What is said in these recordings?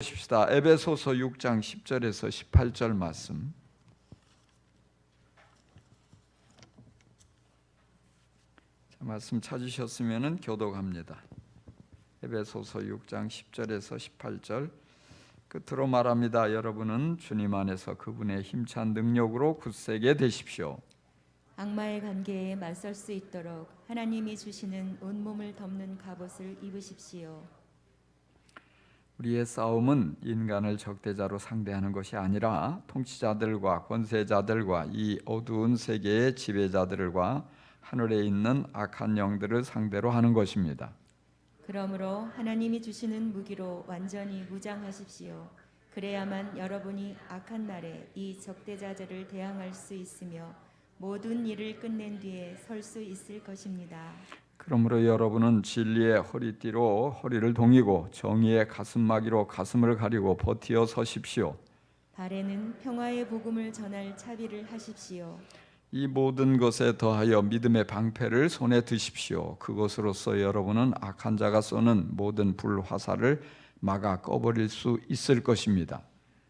보십시다. 에베소서 6장 10절에서 18절 말씀. 말씀 찾으셨으면 교독합니다. 에베소서 6장 10절에서 18절 끝으로 말합니다. 여러분은 주님 안에서 그분의 힘찬 능력으로 굳세게 되십시오. 악마의 관계에 맞설 수 있도록 하나님이 주시는 온몸을 덮는 갑옷을 입으십시오. 우리의 싸움은 인간을 적대자로 상대하는 것이 아니라 통치자들과 권세자들과 이 어두운 세계의 지배자들과 하늘에 있는 악한 영들을 상대로 하는 것입니다. 그러므로 하나님이 주시는 무기로 완전히 무장하십시오. 그래야만 여러분이 악한 날에 이 적대자들을 대항할 수 있으며 모든 일을 끝낸 뒤에 설 수 있을 것입니다. 그러므로 여러분은 진리의 허리띠로 허리를 동이고 정의의 가슴막이로 가슴을 가리고 버티어 서십시오. 발에는 평화의 복음을 전할 차비를 하십시오. 이 모든 것에 더하여 믿음의 방패를 손에 드십시오. 그것으로서 여러분은 악한 자가 쏘는 모든 불화살을 막아 꺼버릴 수 있을 것입니다.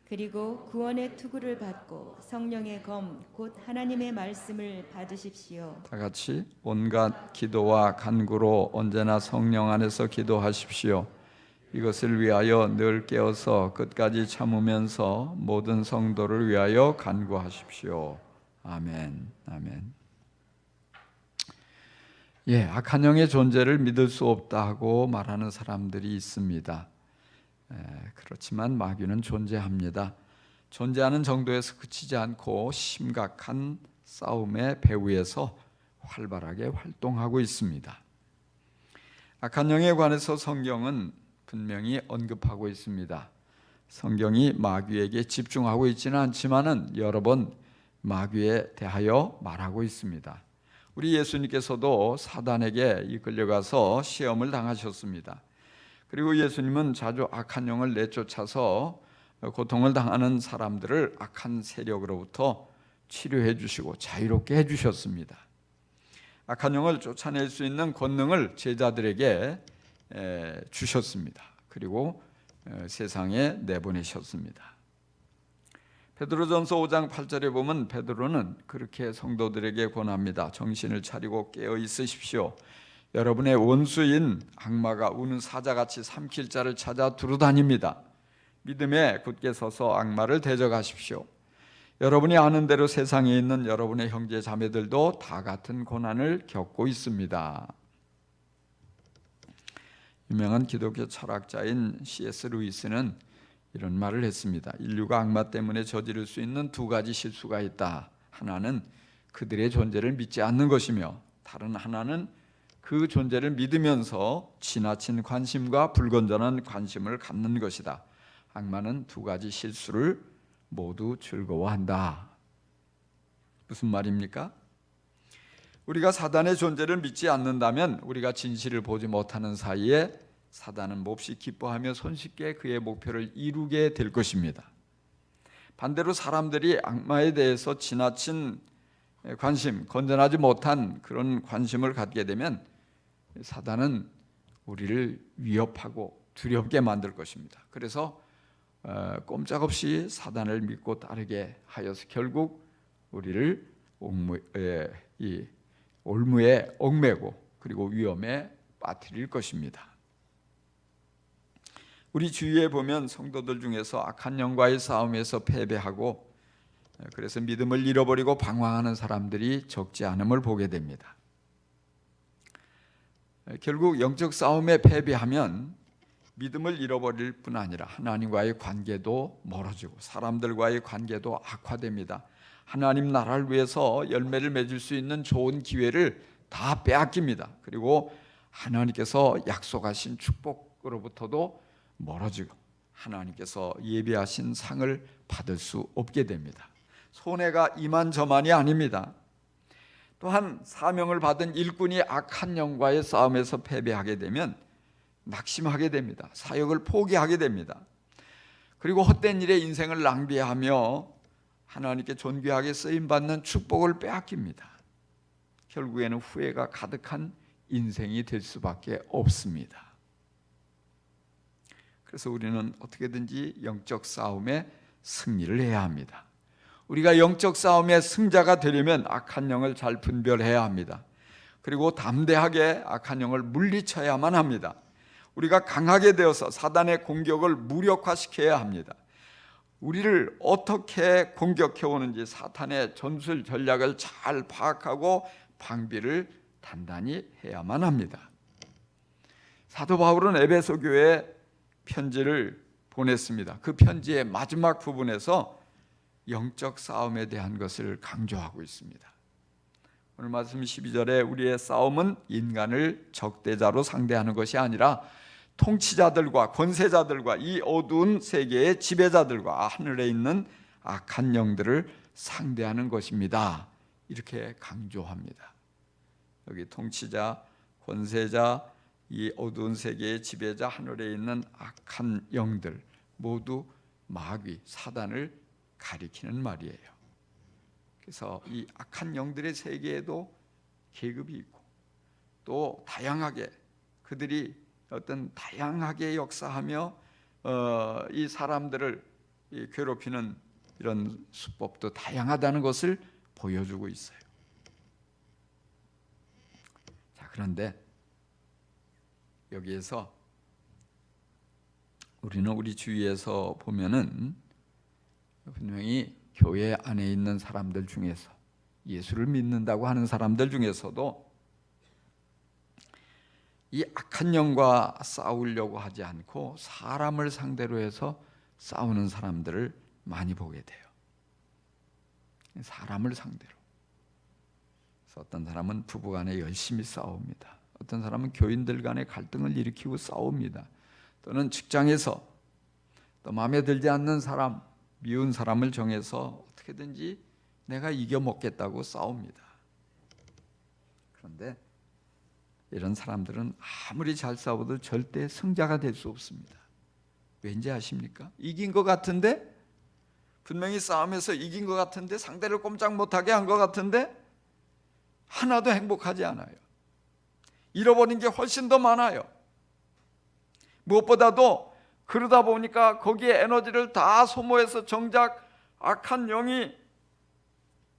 그리고 구원의 투구를 받고 성령의 검 곧 하나님의 말씀을 받으십시오. 다 같이 온갖 기도와 간구로 언제나 성령 안에서 기도하십시오. 이것을 위하여 늘 깨어서 끝까지 참으면서 모든 성도를 위하여 간구하십시오. 아멘. 아멘. 악한 영의 존재를 믿을 수 없다고 말하는 사람들이 있습니다. 그렇지만 마귀는 존재합니다. 존재하는 정도에서 그치지 않고 심각한 싸움의 배후에서 활발하게 활동하고 있습니다. 악한 영에 관해서 성경은 분명히 언급하고 있습니다. 성경이 마귀에게 집중하고 있지는 않지만은 여러 번 마귀에 대하여 말하고 있습니다. 우리 예수님께서도 사단에게 이끌려가서 시험을 당하셨습니다. 그리고 예수님은 자주 악한 영을 내쫓아서 고통을 당하는 사람들을 악한 세력으로부터 치료해 주시고 자유롭게 해 주셨습니다. 악한 영을 쫓아낼 수 있는 권능을 제자들에게 주셨습니다. 그리고 세상에 내보내셨습니다. 베드로전서 5장 8절에 보면 베드로는 그렇게 성도들에게 권합니다. 정신을 차리고 깨어 있으십시오. 여러분의 원수인 악마가 우는 사자같이 삼킬 자를 찾아 두루다닙니다. 믿음에 굳게 서서 악마를 대적하십시오. 여러분이 아는 대로 세상에 있는 여러분의 형제 자매들도 다 같은 고난을 겪고 있습니다. 유명한 기독교 철학자인 C.S. 루이스는 이런 말을 했습니다. 인류가 악마 때문에 저지를 수 있는 두 가지 실수가 있다. 하나는 그들의 존재를 믿지 않는 것이며 다른 하나는 그 존재를 믿으면서 지나친 관심과 불건전한 관심을 갖는 것이다. 악마는 두 가지 실수를 모두 즐거워한다. 무슨 말입니까? 우리가 사단의 존재를 믿지 않는다면 우리가 진실을 보지 못하는 사이에 사단은 몹시 기뻐하며 손쉽게 그의 목표를 이루게 될 것입니다. 반대로 사람들이 악마에 대해서 지나친 관심, 건전하지 못한 그런 관심을 갖게 되면 사단은 우리를 위협하고 두렵게 만들 것입니다. 그래서 꼼짝없이 사단을 믿고 따르게 하여서 결국 우리를 올무에 얽매고 그리고 위험에 빠뜨릴 것입니다. 우리 주위에 보면 성도들 중에서 악한 영과의 싸움에서 패배하고 그래서 믿음을 잃어버리고 방황하는 사람들이 적지 않음을 보게 됩니다. 결국 영적 싸움에 패배하면 믿음을 잃어버릴 뿐 아니라 하나님과의 관계도 멀어지고 사람들과의 관계도 악화됩니다. 하나님 나라를 위해서 열매를 맺을 수 있는 좋은 기회를 다 빼앗깁니다. 그리고 하나님께서 약속하신 축복으로부터도 멀어지고 하나님께서 예비하신 상을 받을 수 없게 됩니다. 손해가 이만저만이 아닙니다. 또한 사명을 받은 일꾼이 악한 영과의 싸움에서 패배하게 되면 낙심하게 됩니다. 사역을 포기하게 됩니다. 그리고 헛된 일에 인생을 낭비하며 하나님께 존귀하게 쓰임받는 축복을 빼앗깁니다. 결국에는 후회가 가득한 인생이 될 수밖에 없습니다. 그래서 우리는 어떻게든지 영적 싸움에 승리를 해야 합니다. 우리가 영적 싸움의 승자가 되려면 악한 영을 잘 분별해야 합니다. 그리고 담대하게 악한 영을 물리쳐야만 합니다. 우리가 강하게 되어서 사단의 공격을 무력화시켜야 합니다. 우리를 어떻게 공격해 오는지 사탄의 전술 전략을 잘 파악하고 방비를 단단히 해야만 합니다. 사도 바울은 에베소 교회에 편지를 보냈습니다. 그 편지의 마지막 부분에서 영적 싸움에 대한 것을 강조하고 있습니다. 오늘 말씀 12절에 우리의 싸움은 인간을 적대자로 상대하는 것이 아니라 통치자들과 권세자들과 이 어두운 세계의 지배자들과 하늘에 있는 악한 영들을 상대하는 것입니다. 이렇게 강조합니다. 여기 통치자, 권세자, 이 어두운 세계의 지배자, 하늘에 있는 악한 영들 모두 마귀, 사단을 가리키는 말이에요. 그래서 이 악한 영들의 세계에도 계급이 있고 또 다양하게 그들이 어떤 다양하게 역사하며 이 사람들을 괴롭히는 이런 수법도 다양하다는 것을 보여주고 있어요. 자, 그런데 여기에서 우리는 우리 주위에서 보면은 분명히 교회 안에 있는 사람들 중에서 예수를 믿는다고 하는 사람들 중에서도 이 악한 영과 싸우려고 하지 않고 사람을 상대로 해서 싸우는 사람들을 많이 보게 돼요. 사람을 상대로. 그래서 어떤 사람은 부부간에 열심히 싸웁니다. 어떤 사람은 교인들 간에 갈등을 일으키고 싸웁니다. 또는 직장에서 또 마음에 들지 않는 사람, 미운 사람을 정해서 어떻게든지 내가 이겨먹겠다고 싸웁니다. 그런데 이런 사람들은 아무리 잘 싸워도 절대 승자가 될 수 없습니다. 왠지 아십니까? 이긴 것 같은데, 분명히 싸움에서 이긴 것 같은데, 상대를 꼼짝 못하게 한 것 같은데 하나도 행복하지 않아요. 잃어버린 게 훨씬 더 많아요. 무엇보다도 그러다 보니까 거기에 에너지를 다 소모해서 정작 악한 영이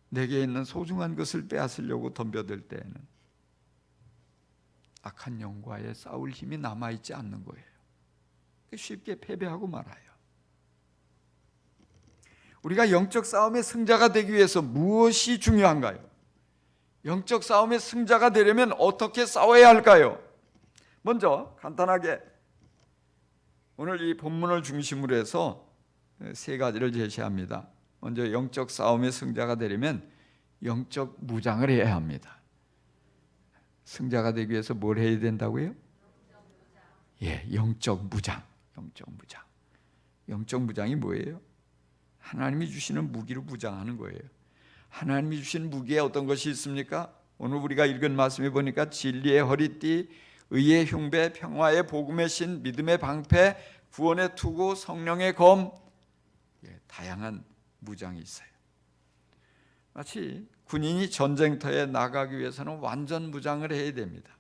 내게 있는 소중한 것을 빼앗으려고 덤벼들 때에는 악한 영과의 싸울 힘이 남아있지 않는 거예요. 쉽게 패배하고 말아요. 우리가 영적 싸움의 승자가 되기 위해서 무엇이 중요한가요? 영적 싸움의 승자가 되려면 어떻게 싸워야 할까요? 먼저 간단하게 오늘 이 본문을 중심으로 해서 세 가지를 제시합니다. 먼저 영적 싸움의 승자가 되려면 영적 무장을 해야 합니다. 승자가 되기 위해서 뭘 해야 된다고요? 영적 무장. 영적 무장. 영적 무장이 뭐예요? 하나님이 주시는 무기로 무장하는 거예요. 하나님이 주신 무기에 어떤 것이 있습니까? 오늘 우리가 읽은 말씀에 보니까 진리의 허리띠, 의의 흉배, 평화의 복음의 신, 믿음의 방패, 구원의 투구, 성령의 검, 다양한 무장이 있어요. 마치 군인이 전쟁터에 나가기 위해서는 완전 무장을 해야 됩니다.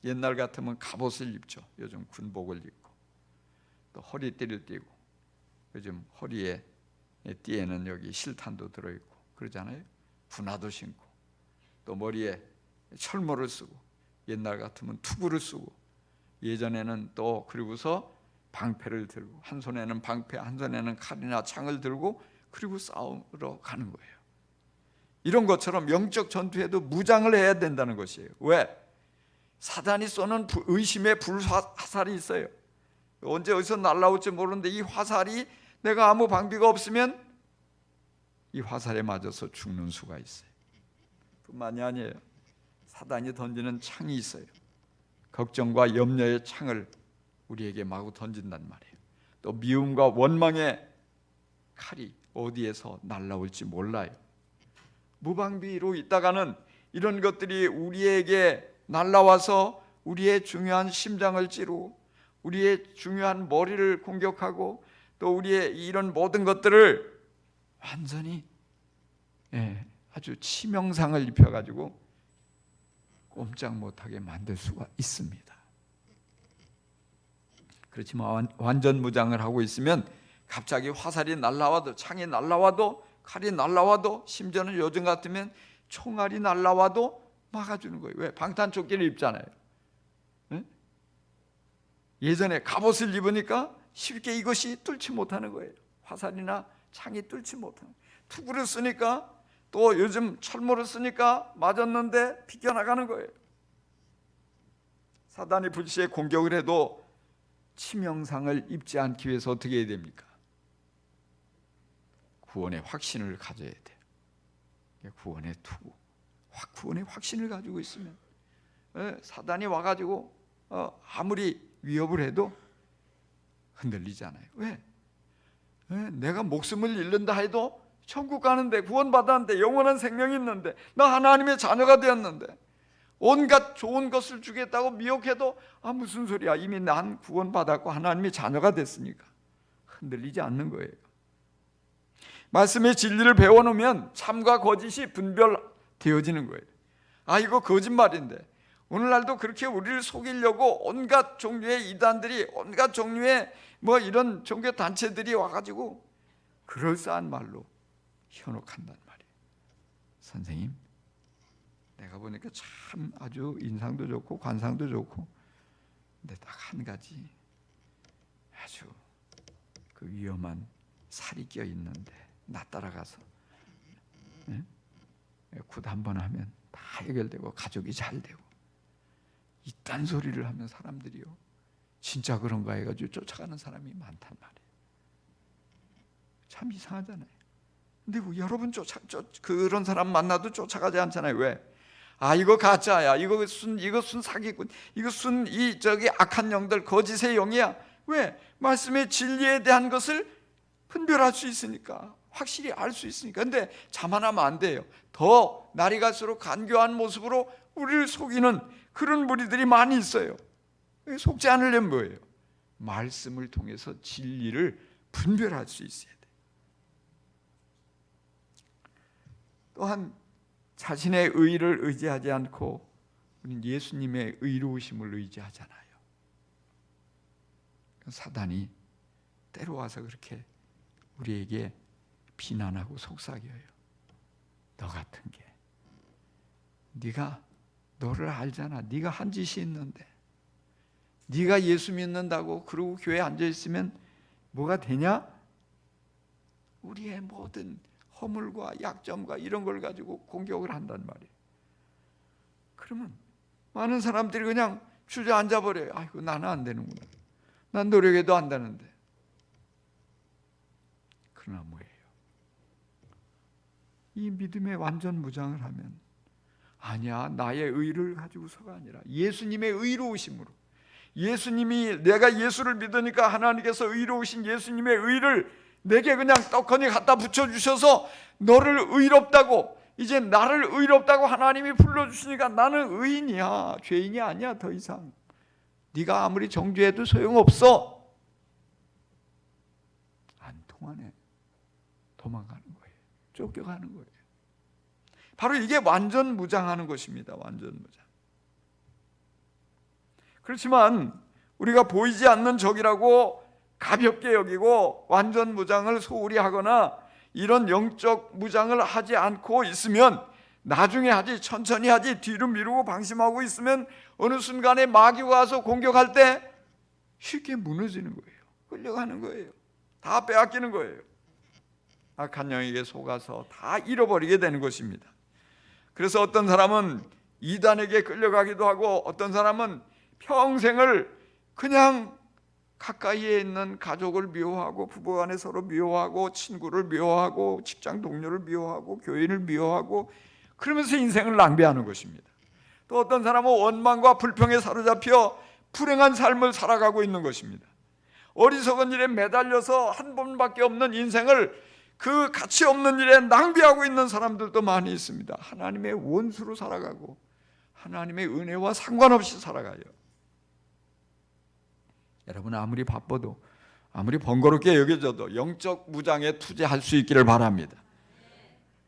옛날 같으면 갑옷을 입죠. 요즘 군복을 입고 또 허리띠를 띠고 요즘 허리에 띠에는 여기 실탄도 들어있고 그러잖아요. 군화도 신고 또 머리에 철모를 쓰고 옛날 같으면 투구를 쓰고 예전에는 또 그리고서 방패를 들고 한 손에는 방패 한 손에는 칼이나 창을 들고 그리고 싸우러 가는 거예요. 이런 것처럼 영적 전투에도 무장을 해야 된다는 것이에요. 왜? 사단이 쏘는 의심의 불화살이 있어요. 언제 어디서 날아올지 모르는데 이 화살이 내가 아무 방비가 없으면 이 화살에 맞아서 죽는 수가 있어요. 뿐만이 아니에요. 사단이 던지는 창이 있어요. 걱정과 염려의 창을 우리에게 마구 던진단 말이에요. 또 미움과 원망의 칼이 어디에서 날아올지 몰라요. 무방비로 있다가는 이런 것들이 우리에게 날아와서 우리의 중요한 심장을 찌르고 우리의 중요한 머리를 공격하고 또 우리의 이런 모든 것들을 완전히 아주 치명상을 입혀가지고 꼼짝 못하게 만들 수가 있습니다. 그렇지만 완전 무장을 하고 있으면 갑자기 화살이 날라와도, 창이 날라와도, 칼이 날라와도, 심지어는 요즘 같으면 총알이 날라와도 막아주는 거예요. 왜? 방탄조끼를 입잖아요. 네? 예전에 갑옷을 입으니까 쉽게 이것이 뚫지 못하는 거예요. 화살이나 창이 뚫지 못하는 거예요. 투구를 쓰니까, 또 요즘 철모를 쓰니까 맞았는데 비껴나가는 거예요. 사단이 불시에 공격을 해도 치명상을 입지 않기 위해서 어떻게 해야 됩니까? 구원의 확신을 가져야 돼요. 구원의 투구, 구원의 확신을 가지고 있으면 사단이 와가지고 아무리 위협을 해도 흔들리지 않아요. 왜? 내가 목숨을 잃는다 해도 천국 가는데, 구원받았는데, 영원한 생명이 있는데, 나 하나님의 자녀가 되었는데, 온갖 좋은 것을 주겠다고 미혹해도 무슨 소리야, 이미 난 구원받았고 하나님의 자녀가 됐으니까 흔들리지 않는 거예요. 말씀의 진리를 배워놓으면 참과 거짓이 분별되어지는 거예요. 이거 거짓말인데, 오늘날도 그렇게 우리를 속이려고 온갖 종류의 이단들이, 온갖 종류의 이런 종교 단체들이 와가지고 그럴싸한 말로 현혹한단 말이에요. 선생님, 내가 보니까 참 아주 인상도 좋고 관상도 좋고, 근데 딱 한 가지 아주 그 위험한 살이 껴 있는데, 나 따라가서 굿 한번 하면 다 해결되고 가족이 잘 되고, 이딴 소리를 하면 사람들이요, 진짜 그런가 해가지고 쫓아가는 사람이 많단 말이에요. 참 이상하잖아요. 근데 여러분 그런 사람 만나도 쫓아가지 않잖아요. 왜? 이거 가짜야, 이거 순 사기꾼, 이거 순 악한 영들, 거짓의 영이야. 왜? 말씀의 진리에 대한 것을 분별할 수 있으니까, 확실히 알 수 있으니까. 근데 자만하면 안 돼요. 더 날이 갈수록 간교한 모습으로 우리를 속이는 그런 무리들이 많이 있어요. 속지 않으려면 뭐예요? 말씀을 통해서 진리를 분별할 수 있어야 돼요. 또한 자신의 의를 의지하지 않고 우리는 예수님의 의로우심을 의지하잖아요. 사단이 때려와서 그렇게 우리에게 비난하고 속삭여요. 너 같은 게, 네가 너를 알잖아. 네가 한 짓이 있는데, 네가 예수 믿는다고 그러고 교회에 앉아있으면 뭐가 되냐? 우리의 모든 허물과 약점과 이런 걸 가지고 공격을 한단 말이에요. 그러면 많은 사람들이 그냥 주저앉아 버려요. 아이고, 나는 안 되는구나. 난 노력해도 안 되는데. 그러나 뭐예요? 이 믿음의 완전 무장을 하면, 아니야, 나의 의를 가지고서가 아니라 예수님의 의로우심으로, 예수님이, 내가 예수를 믿으니까 하나님께서 의로우신 예수님의 의를 내게 그냥 떡하니 갖다 붙여주셔서, 너를 의롭다고, 이제 나를 의롭다고 하나님이 불러주시니까 나는 의인이야, 죄인이 아니야. 더 이상 네가 아무리 정죄해도 소용없어. 안 통하네. 도망가는 거예요. 쫓겨가는 거예요. 바로 이게 완전 무장하는 것입니다. 완전 무장. 그렇지만 우리가 보이지 않는 적이라고 가볍게 여기고 완전 무장을 소홀히 하거나 이런 영적 무장을 하지 않고 있으면, 나중에 하지, 천천히 하지, 뒤로 미루고 방심하고 있으면 어느 순간에 마귀가 와서 공격할 때 쉽게 무너지는 거예요. 끌려가는 거예요. 다 빼앗기는 거예요. 악한 영에게 속아서 다 잃어버리게 되는 것입니다. 그래서 어떤 사람은 이단에게 끌려가기도 하고, 어떤 사람은 평생을 그냥 가까이에 있는 가족을 미워하고, 부부간에 서로 미워하고, 친구를 미워하고, 직장 동료를 미워하고, 교인을 미워하고, 그러면서 인생을 낭비하는 것입니다. 또 어떤 사람은 원망과 불평에 사로잡혀 불행한 삶을 살아가고 있는 것입니다. 어리석은 일에 매달려서 한 번밖에 없는 인생을 그 가치 없는 일에 낭비하고 있는 사람들도 많이 있습니다. 하나님의 원수로 살아가고 하나님의 은혜와 상관없이 살아가요. 여러분, 아무리 바빠도, 아무리 번거롭게 여겨져도 영적 무장에 투자할 수 있기를 바랍니다.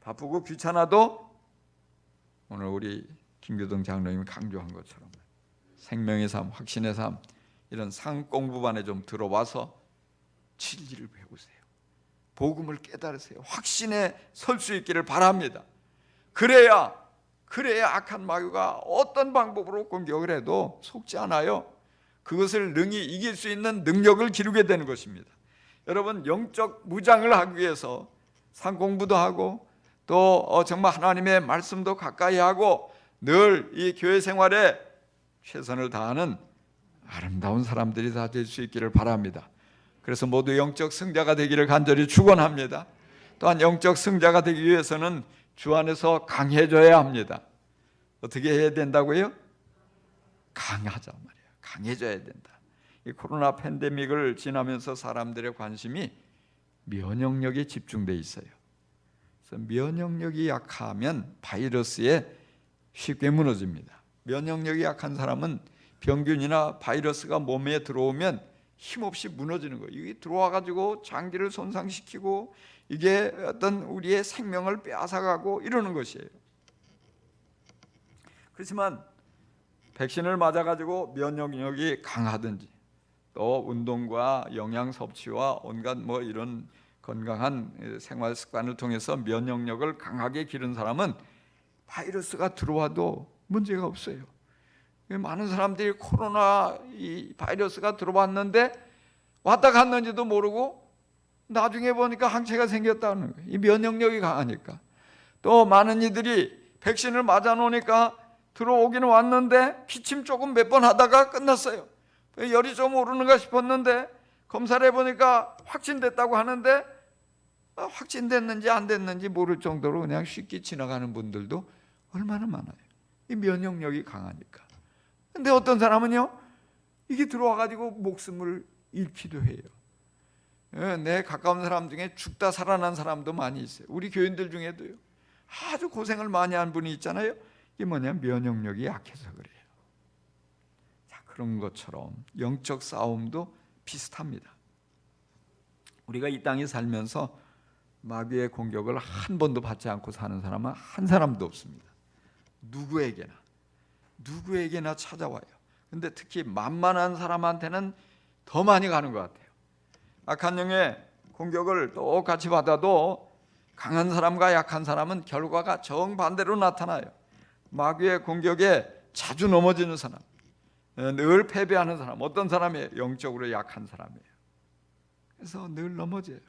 바쁘고 귀찮아도 오늘 우리 김교동 장로님이 강조한 것처럼 생명의 삶, 확신의 삶, 이런 상공부반에 좀 들어와서 진리를 배우세요. 복음을 깨달으세요. 확신에 설 수 있기를 바랍니다. 그래야 악한 마귀가 어떤 방법으로 공격을 해도 속지 않아요. 그것을 능히 이길 수 있는 능력을 기르게 되는 것입니다. 여러분, 영적 무장을 하기 위해서 상공부도 하고 또 정말 하나님의 말씀도 가까이 하고 늘 이 교회 생활에 최선을 다하는 아름다운 사람들이 다 될 수 있기를 바랍니다. 그래서 모두 영적 승자가 되기를 간절히 축원합니다. 또한 영적 승자가 되기 위해서는 주 안에서 강해져야 합니다. 어떻게 해야 된다고요? 강하자 말이에요. 강해져야 된다. 이 코로나 팬데믹을 지나면서 사람들의 관심이 면역력에 집중돼 있어요. 그래서 면역력이 약하면 바이러스에 쉽게 무너집니다. 면역력이 약한 사람은 병균이나 바이러스가 몸에 들어오면 힘없이 무너지는 거예요. 이게 들어와가지고 장기를 손상시키고 이게 어떤 우리의 생명을 빼앗아가고 이러는 것이에요. 그렇지만 백신을 맞아가지고 면역력이 강하든지 또 운동과 영양 섭취와 온갖 이런 건강한 생활 습관을 통해서 면역력을 강하게 기른 사람은 바이러스가 들어와도 문제가 없어요. 많은 사람들이 코로나 이 바이러스가 들어왔는데 왔다 갔는지도 모르고 나중에 보니까 항체가 생겼다는 거예요. 이 면역력이 강하니까. 또 많은 이들이 백신을 맞아 놓으니까 들어오기는 왔는데 기침 조금 몇 번 하다가 끝났어요. 열이 좀 오르는가 싶었는데 검사를 해보니까 확진됐다고 하는데 확진됐는지 안 됐는지 모를 정도로 그냥 쉽게 지나가는 분들도 얼마나 많아요. 이 면역력이 강하니까. 근데 어떤 사람은요, 이게 들어와가지고 목숨을 잃기도 해요. 내 가까운 사람 중에 죽다 살아난 사람도 많이 있어요. 우리 교인들 중에도요. 아주 고생을 많이 한 분이 있잖아요. 이게 뭐냐면 면역력이 약해서 그래요. 자, 그런 것처럼 영적 싸움도 비슷합니다. 우리가 이 땅에 살면서 마귀의 공격을 한 번도 받지 않고 사는 사람은 한 사람도 없습니다. 누구에게나 찾아와요. 근데 특히 만만한 사람한테는 더 많이 가는 것 같아요. 악한 영의 공격을 똑같이 받아도 강한 사람과 약한 사람은 결과가 정반대로 나타나요. 마귀의 공격에 자주 넘어지는 사람, 늘 패배하는 사람, 어떤 사람이에요? 영적으로 약한 사람이에요. 그래서 늘 넘어져요.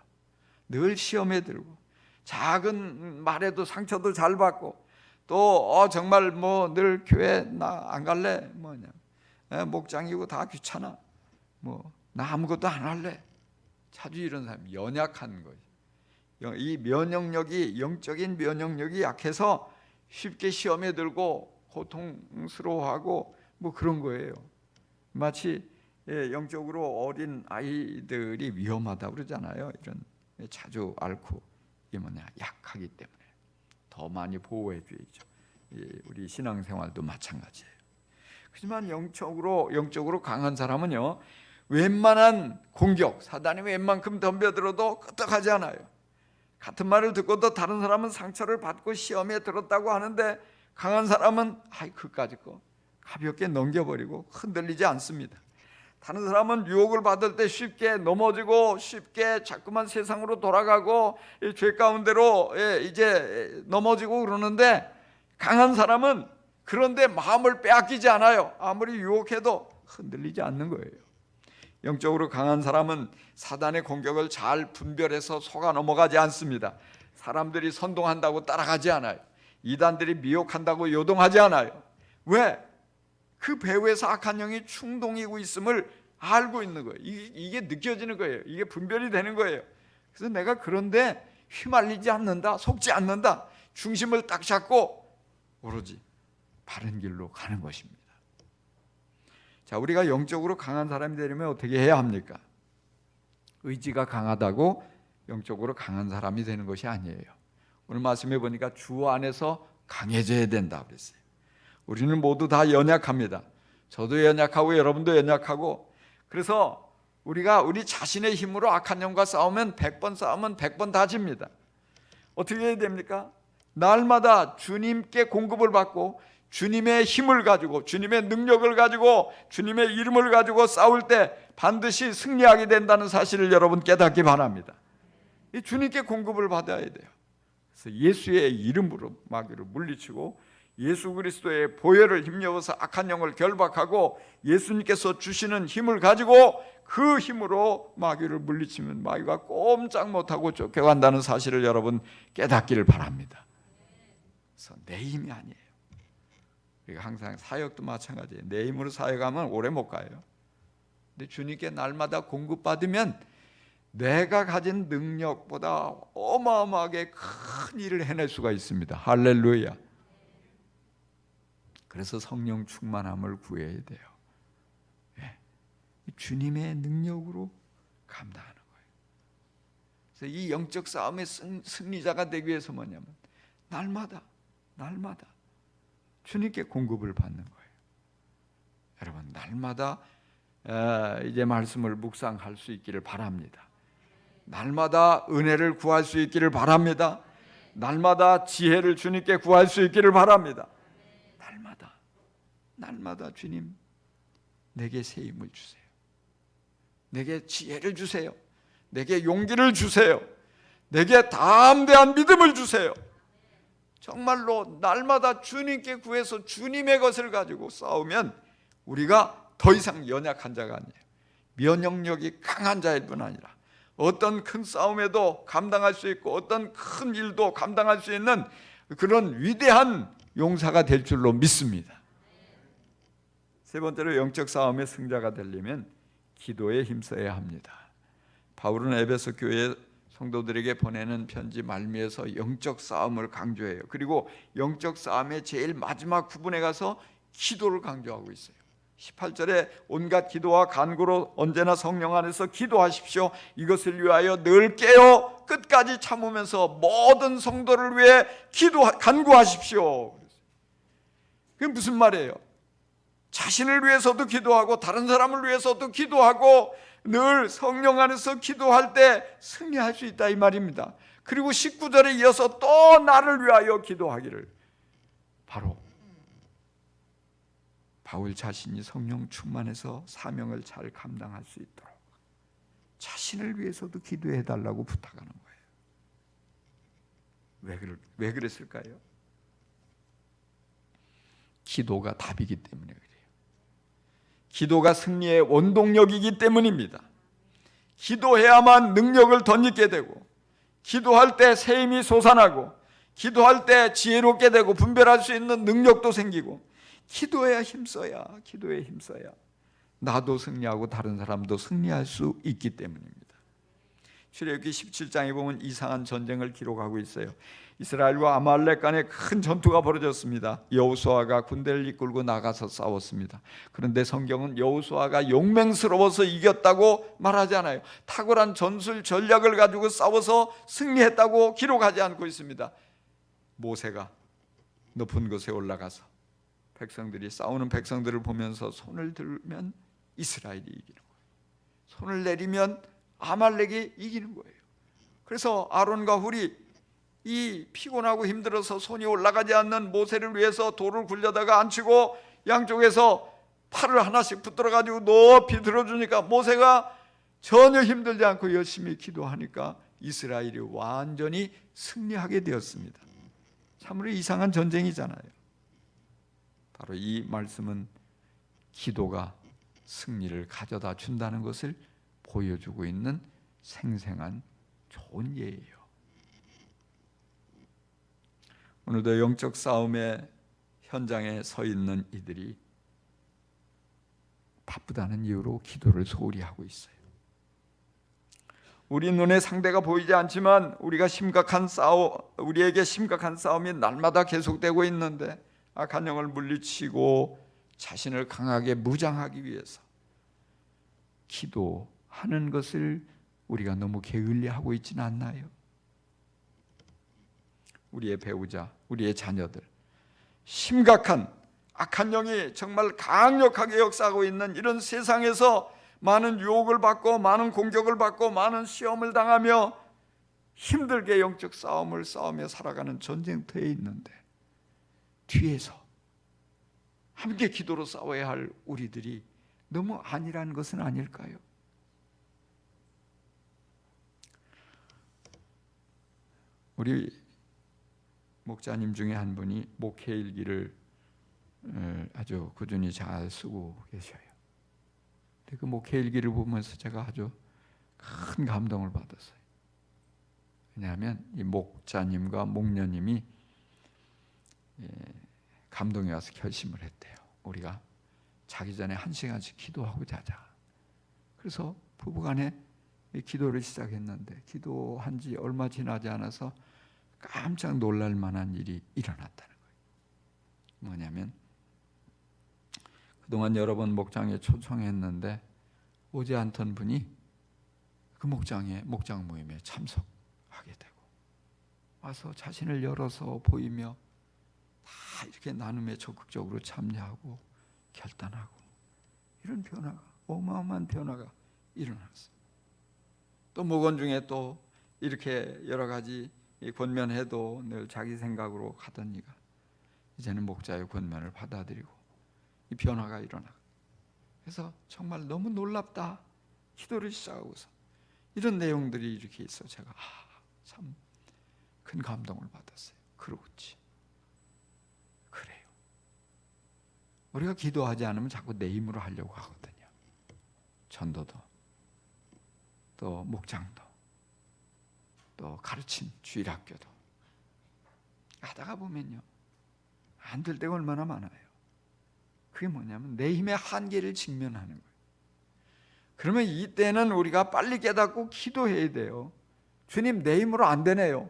늘 시험에 들고 작은 말에도 상처도 잘 받고 또 정말 늘 교회 나 안 갈래 목장이고 다 귀찮아 나 아무것도 안 할래 자주 이런 사람 연약한 거예요. 이 면역력이 영적인 면역력이 약해서 쉽게 시험에 들고 고통스러워하고 그런 거예요. 마치 영적으로 어린 아이들이 위험하다고 그러잖아요. 이런 자주 앓고 이게 약하기 때문에 더 많이 보호해 줘야죠. 우리 신앙생활도 마찬가지예요. 하지만 영적으로 강한 사람은요, 웬만한 공격, 사단이 웬만큼 덤벼들어도 끄떡하지 않아요. 같은 말을 듣고도 다른 사람은 상처를 받고 시험에 들었다고 하는데 강한 사람은 그까짓 거 가볍게 넘겨버리고 흔들리지 않습니다. 다른 사람은 유혹을 받을 때 쉽게 넘어지고 쉽게 자꾸만 세상으로 돌아가고 죄 가운데로 이제 넘어지고 그러는데 강한 사람은 그런데 마음을 빼앗기지 않아요. 아무리 유혹해도 흔들리지 않는 거예요. 영적으로 강한 사람은 사단의 공격을 잘 분별해서 속아 넘어가지 않습니다. 사람들이 선동한다고 따라가지 않아요. 이단들이 미혹한다고 요동하지 않아요. 왜? 그 배후에서 악한 영이 충동이고 있음을 알고 있는 거예요. 이게 느껴지는 거예요. 이게 분별이 되는 거예요. 그래서 내가 그런데 휘말리지 않는다, 속지 않는다. 중심을 딱 잡고 오로지 바른 길로 가는 것입니다. 자, 우리가 영적으로 강한 사람이 되려면 어떻게 해야 합니까? 의지가 강하다고 영적으로 강한 사람이 되는 것이 아니에요. 오늘 말씀해 보니까 주 안에서 강해져야 된다 그랬어요. 우리는 모두 다 연약합니다. 저도 연약하고 여러분도 연약하고 그래서 우리가 우리 자신의 힘으로 악한 영과 싸우면 100번 싸우면 100번 다 집니다. 어떻게 해야 됩니까? 날마다 주님께 공급을 받고 주님의 힘을 가지고, 주님의 능력을 가지고, 주님의 이름을 가지고 싸울 때 반드시 승리하게 된다는 사실을 여러분 깨닫기 바랍니다. 이 주님께 공급을 받아야 돼요. 그래서 예수의 이름으로 마귀를 물리치고 예수 그리스도의 보혈을 힘입어서 악한 영을 결박하고 예수님께서 주시는 힘을 가지고 그 힘으로 마귀를 물리치면 마귀가 꼼짝 못하고 쫓겨간다는 사실을 여러분 깨닫기를 바랍니다. 그래서 내 힘이 아니에요. 우리가 항상 사역도 마찬가지예요. 내 힘으로 사역하면 오래 못 가요. 근데 주님께 날마다 공급받으면 내가 가진 능력보다 어마어마하게 큰 일을 해낼 수가 있습니다. 할렐루야. 그래서 성령 충만함을 구해야 돼요. 주님의 능력으로 감당하는 거예요. 그래서 이 영적 싸움의 승리자가 되기 위해서 뭐냐면 날마다 주님께 공급을 받는 거예요. 여러분 날마다 이제 말씀을 묵상할 수 있기를 바랍니다. 날마다 은혜를 구할 수 있기를 바랍니다. 날마다 지혜를 주님께 구할 수 있기를 바랍니다. 날마다 주님 내게 새 힘을 주세요. 내게 지혜를 주세요. 내게 용기를 주세요. 내게 담대한 믿음을 주세요. 정말로 날마다 주님께 구해서 주님의 것을 가지고 싸우면 우리가 더 이상 연약한 자가 아니에요. 면역력이 강한 자일 뿐 아니라 어떤 큰 싸움에도 감당할 수 있고 어떤 큰 일도 감당할 수 있는 그런 위대한 용사가 될 줄로 믿습니다. 세 번째로 영적 싸움의 승자가 되려면 기도에 힘써야 합니다. 바울은 에베소 교회 성도들에게 보내는 편지 말미에서 영적 싸움을 강조해요. 그리고 영적 싸움의 제일 마지막 부분에 가서 기도를 강조하고 있어요. 18절에 온갖 기도와 간구로 언제나 성령 안에서 기도하십시오. 이것을 위하여 늘 깨어 끝까지 참으면서 모든 성도를 위해 간구하십시오. 그게 무슨 말이에요? 자신을 위해서도 기도하고 다른 사람을 위해서도 기도하고 늘 성령 안에서 기도할 때 승리할 수 있다 이 말입니다. 그리고 19절에 이어서 또 나를 위하여 기도하기를, 바로 바울 자신이 성령 충만해서 사명을 잘 감당할 수 있도록 자신을 위해서도 기도해 달라고 부탁하는 거예요. 왜 그랬을까요? 기도가 답이기 때문에 그래요. 기도가 승리의 원동력이기 때문입니다. 기도해야만 능력을 덧입게 되고, 기도할 때 새 힘이 솟아나고, 기도할 때 지혜롭게 되고 분별할 수 있는 능력도 생기고, 기도에 힘써야 나도 승리하고 다른 사람도 승리할 수 있기 때문입니다. 출애굽기 17장에 보면 이상한 전쟁을 기록하고 있어요. 이스라엘과 아말렉 간에 큰 전투가 벌어졌습니다. 여호수아가 군대를 이끌고 나가서 싸웠습니다. 그런데 성경은 여호수아가 용맹스러워서 이겼다고 말하지 않아요. 탁월한 전술 전략을 가지고 싸워서 승리했다고 기록하지 않고 있습니다. 모세가 높은 곳에 올라가서 백성들이 싸우는 백성들을 보면서 손을 들면 이스라엘이 이기는 거예요. 손을 내리면 아말렉이 이기는 거예요. 그래서 아론과 훌이 이 피곤하고 힘들어서 손이 올라가지 않는 모세를 위해서 돌을 굴려다가 앉히고 양쪽에서 팔을 하나씩 붙들어 가지고 높이 들어주니까 모세가 전혀 힘들지 않고 열심히 기도하니까 이스라엘이 완전히 승리하게 되었습니다. 참으로 이상한 전쟁이잖아요. 바로 이 말씀은 기도가 승리를 가져다 준다는 것을 보여주고 있는 생생한 좋은 예예요. 오늘도 영적 싸움의 현장에 서 있는 이들이 바쁘다는 이유로 기도를 소홀히 하고 있어요. 우리 눈에 상대가 보이지 않지만 우리에게 심각한 싸움이 날마다 계속되고 있는데 악한 영을 물리치고 자신을 강하게 무장하기 위해서 기도하는 것을 우리가 너무 게을리하고 있지는 않나요? 우리의 배우자, 우리의 자녀들, 심각한 악한 영이 정말 강력하게 역사하고 있는 이런 세상에서 많은 유혹을 받고 많은 공격을 받고 많은 시험을 당하며 힘들게 영적 싸움을 싸우며 살아가는 전쟁터에 있는데 뒤에서 함께 기도로 싸워야 할 우리들이 너무 안일한 것은 아닐까요? 우리 목자님 중에 한 분이 목회 일기를 아주 꾸준히 잘 쓰고 계셔요. 그 목회 일기를 보면서 제가 아주 큰 감동을 받았어요. 왜냐하면 이 목자님과 목녀님이 감동이 와서 결심을 했대요. 우리가 자기 전에 1시간씩 기도하고 자자. 그래서 부부간에 기도를 시작했는데 기도한 지 얼마 지나지 않아서 깜짝 놀랄 만한 일이 일어났다는 거예요. 뭐냐면 그동안 여러 번 목장에 초청했는데 오지 않던 분이 그 목장 모임에 참석하게 되고 와서 자신을 열어서 보이며 다 이렇게 나눔에 적극적으로 참여하고 결단하고 이런 변화가, 어마어마한 변화가 일어났어요. 또 목원 중에 또 이렇게 여러 가지 권면해도 늘 자기 생각으로 가던 이가 이제는 목자의 권면을 받아들이고 이 변화가 일어나. 그래서 정말 너무 놀랍다. 기도를 시작하고서 이런 내용들이 이렇게 있어. 제가 참 큰 감동을 받았어요. 그렇지. 그래요. 우리가 기도하지 않으면 자꾸 내 힘으로 하려고 하거든요. 전도도, 또 목장도, 또 가르침 주일학교도 하다가 보면요, 안 될 때가 얼마나 많아요. 그게 뭐냐면 내 힘의 한계를 직면하는 거예요. 그러면 이때는 우리가 빨리 깨닫고 기도해야 돼요. 주님, 내 힘으로 안 되네요.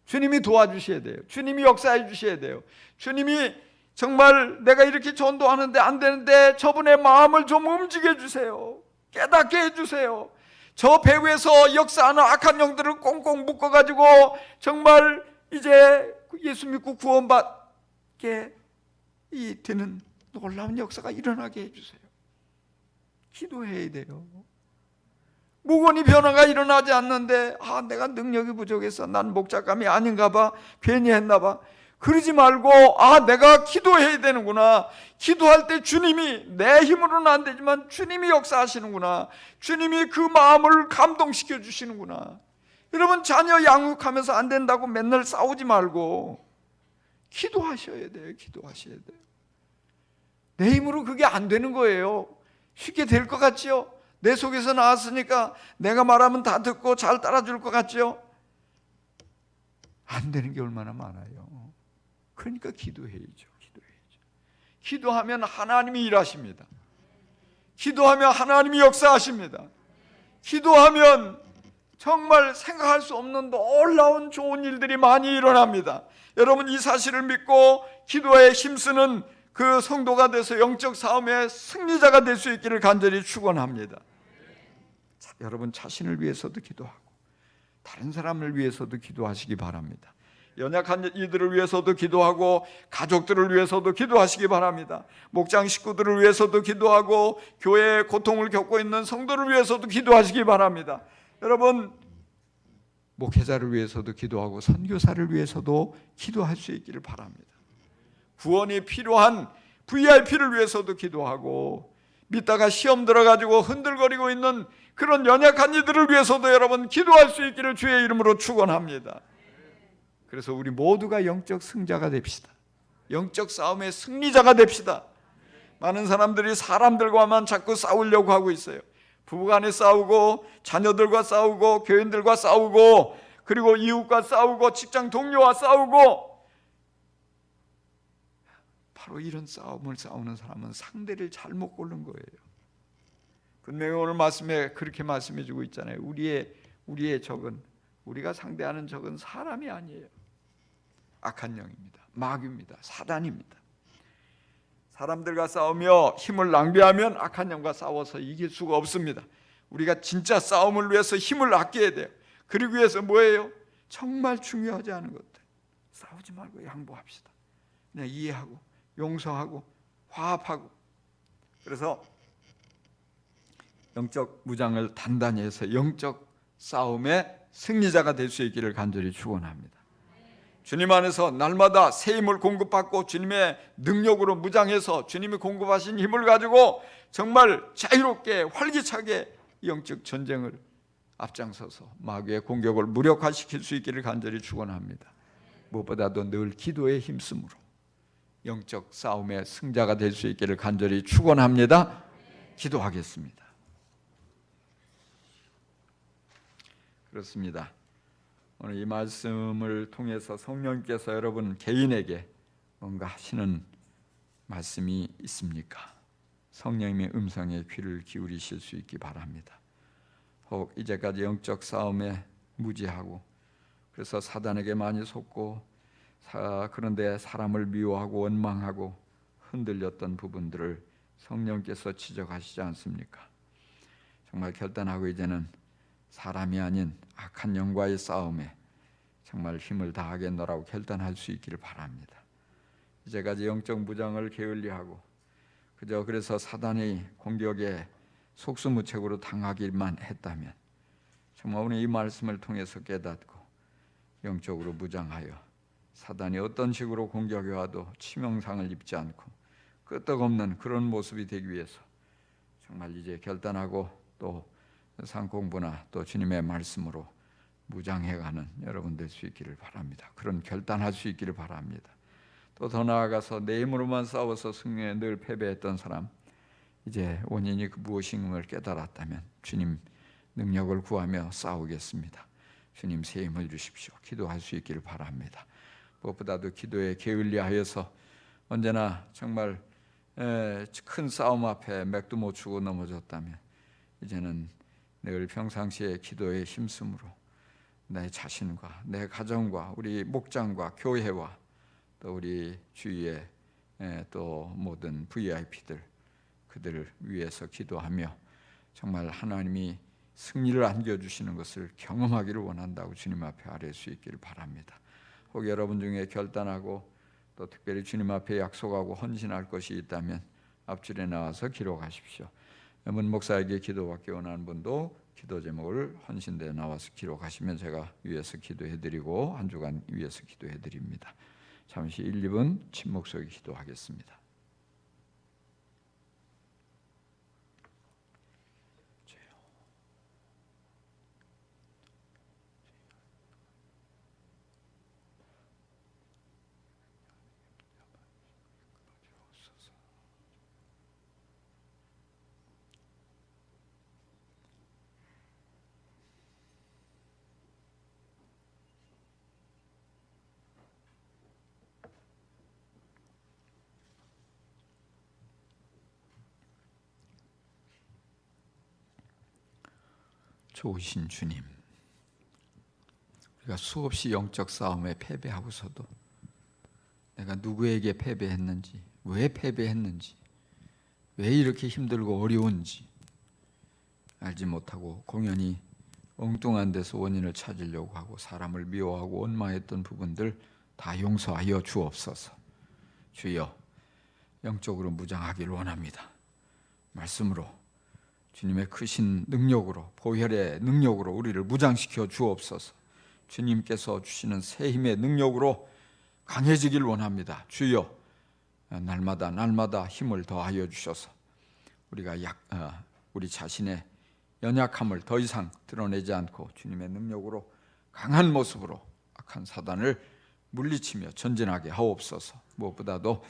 주님이 도와주셔야 돼요. 주님이 역사해 주셔야 돼요. 주님이 정말 내가 이렇게 전도하는데 안 되는데 저분의 마음을 좀 움직여 주세요. 깨닫게 해주세요. 저 배후에서 역사하는 악한 영들을 꽁꽁 묶어가지고 정말 이제 예수 믿고 구원받게 되는 놀라운 역사가 일어나게 해주세요. 기도해야 돼요. 무건히 변화가 일어나지 않는데 내가 능력이 부족해서 난 목자감이 아닌가 봐, 괜히 했나 봐, 그러지 말고 내가 기도해야 되는구나. 기도할 때 주님이, 내 힘으로는 안 되지만 주님이 역사하시는구나. 주님이 그 마음을 감동시켜 주시는구나. 여러분, 자녀 양육하면서 안 된다고 맨날 싸우지 말고 기도하셔야 돼요. 기도하셔야 돼요. 내 힘으로 그게 안 되는 거예요. 쉽게 될 것 같지요? 내 속에서 나왔으니까 내가 말하면 다 듣고 잘 따라줄 것 같지요? 안 되는 게 얼마나 많아요. 그러니까 기도해야죠. 기도하면 하나님이 일하십니다. 기도하면 하나님이 역사하십니다. 기도하면 정말 생각할 수 없는 놀라운 좋은 일들이 많이 일어납니다. 여러분, 이 사실을 믿고 기도에 힘쓰는 그 성도가 돼서 영적 싸움의 승리자가 될 수 있기를 간절히 축원합니다. 여러분, 자신을 위해서도 기도하고 다른 사람을 위해서도 기도하시기 바랍니다. 연약한 이들을 위해서도 기도하고 가족들을 위해서도 기도하시기 바랍니다. 목장 식구들을 위해서도 기도하고 교회의 고통을 겪고 있는 성도를 위해서도 기도하시기 바랍니다. 여러분, 목회자를 위해서도 기도하고 선교사를 위해서도 기도할 수 있기를 바랍니다. 구원이 필요한 VIP를 위해서도 기도하고 믿다가 시험 들어가지고 흔들거리고 있는 그런 연약한 이들을 위해서도 여러분 기도할 수 있기를 주의 이름으로 축원합니다. 그래서 우리 모두가 영적 승자가 됩시다. 영적 싸움의 승리자가 됩시다. 많은 사람들이 사람들과만 자꾸 싸우려고 하고 있어요. 부부간에 싸우고 자녀들과 싸우고 교인들과 싸우고 그리고 이웃과 싸우고 직장 동료와 싸우고, 바로 이런 싸움을 싸우는 사람은 상대를 잘못 고른 거예요. 분명히 오늘 말씀에 그렇게 말씀해 주고 있잖아요. 우리의 적은, 우리가 상대하는 적은 사람이 아니에요. 악한 영입니다. 마귀입니다. 사단입니다. 사람들과 싸우며 힘을 낭비하면 악한 영과 싸워서 이길 수가 없습니다. 우리가 진짜 싸움을 위해서 힘을 아껴야 돼요. 그러기 위해서 뭐예요? 정말 중요하지 않은 것들 싸우지 말고 양보합시다. 그냥 이해하고 용서하고 화합하고. 그래서 영적 무장을 단단히 해서 영적 싸움의 승리자가 될 수 있기를 간절히 축원합니다. 주님 안에서 날마다 새 힘을 공급받고 주님의 능력으로 무장해서 주님이 공급하신 힘을 가지고 정말 자유롭게 활기차게 영적 전쟁을 앞장서서 마귀의 공격을 무력화시킬 수 있기를 간절히 축원합니다. 무엇보다도 늘 기도에 힘쓰므로 영적 싸움의 승자가 될 수 있기를 간절히 축원합니다. 기도하겠습니다. 그렇습니다. 오늘 이 말씀을 통해서 성령께서 여러분 개인에게 뭔가 하시는 말씀이 있습니까? 성령님의 음성에 귀를 기울이실 수 있기 바랍니다. 혹 이제까지 영적 싸움에 무지하고 그래서 사단에게 많이 속고 그런데 사람을 미워하고 원망하고 흔들렸던 부분들을 성령께서 지적하시지 않습니까? 정말 결단하고 이제는 사람이 아닌 악한 영과의 싸움에 정말 힘을 다하겠노라고 결단할 수 있기를 바랍니다. 이제까지 영적 무장을 게을리하고 그래서 사단의 공격에 속수무책으로 당하기만 했다면 정말 오늘 이 말씀을 통해서 깨닫고 영적으로 무장하여 사단이 어떤 식으로 공격해 와도 치명상을 입지 않고 끄떡없는 그런 모습이 되기 위해서 정말 이제 결단하고 또 상공부나 또 주님의 말씀으로 무장해가는 여러분 될 수 있기를 바랍니다. 그런 결단할 수 있기를 바랍니다. 또 더 나아가서 내 힘으로만 싸워서 승리에 늘 패배했던 사람 이제 원인이 무엇인가를 깨달았다면 주님 능력을 구하며 싸우겠습니다. 주님 새 힘을 주십시오. 기도할 수 있기를 바랍니다. 무엇보다도 기도에 게을리하여서 언제나 정말 큰 싸움 앞에 맥도 못 추고 넘어졌다면 이제는 늘 평상시에 기도에 힘쓰므로 내 자신과 내 가정과 우리 목장과 교회와 또 우리 주위의 또 모든 VIP들 그들을 위해서 기도하며 정말 하나님이 승리를 안겨주시는 것을 경험하기를 원한다고 주님 앞에 아뢰 수 있기를 바랍니다. 혹 여러분 중에 결단하고 또 특별히 주님 앞에 약속하고 헌신할 것이 있다면 앞줄에 나와서 기록하십시오. 문 목사에게 기도받기 원하는 분도 기도 제목을 헌신대에 나와서 기록하시면 제가 위에서 기도해드리고 한 주간 위에서 기도해드립니다. 잠시 1, 2분 침묵 속에 기도하겠습니다. 좋으신 주님, 우리가 수없이 영적 싸움에 패배하고서도 내가 누구에게 패배했는지, 왜 패배했는지, 왜 이렇게 힘들고 어려운지 알지 못하고 공연히 엉뚱한 데서 원인을 찾으려고 하고 사람을 미워하고 원망했던 부분들 다 용서하여 주옵소서. 주여, 영적으로 무장하기를 원합니다. 말씀으로 주님의 크신 능력으로 보혈의 능력으로 우리를 무장시켜 주옵소서. 주님께서 주시는 새 힘의 능력으로 강해지길 원합니다. 주여, 날마다 힘을 더하여 주셔서 우리가 우리 자신의 연약함을 더 이상 드러내지 않고 주님의 능력으로 강한 모습으로 악한 사단을 물리치며 전진하게 하옵소서. 무엇보다도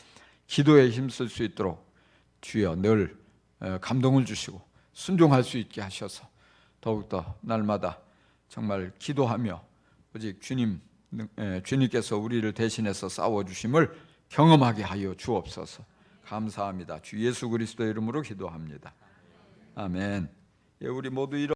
기도에 힘쓸 수 있도록 주여 늘 감동을 주시고 순종할 수 있게 하셔서 더욱더 날마다 정말 기도하며 오직 주님께서 우리를 대신해서 싸워주심을 경험하게 하여 주옵소서. 감사합니다. 주 예수 그리스도의 이름으로 기도합니다. 아멘. 우리 모두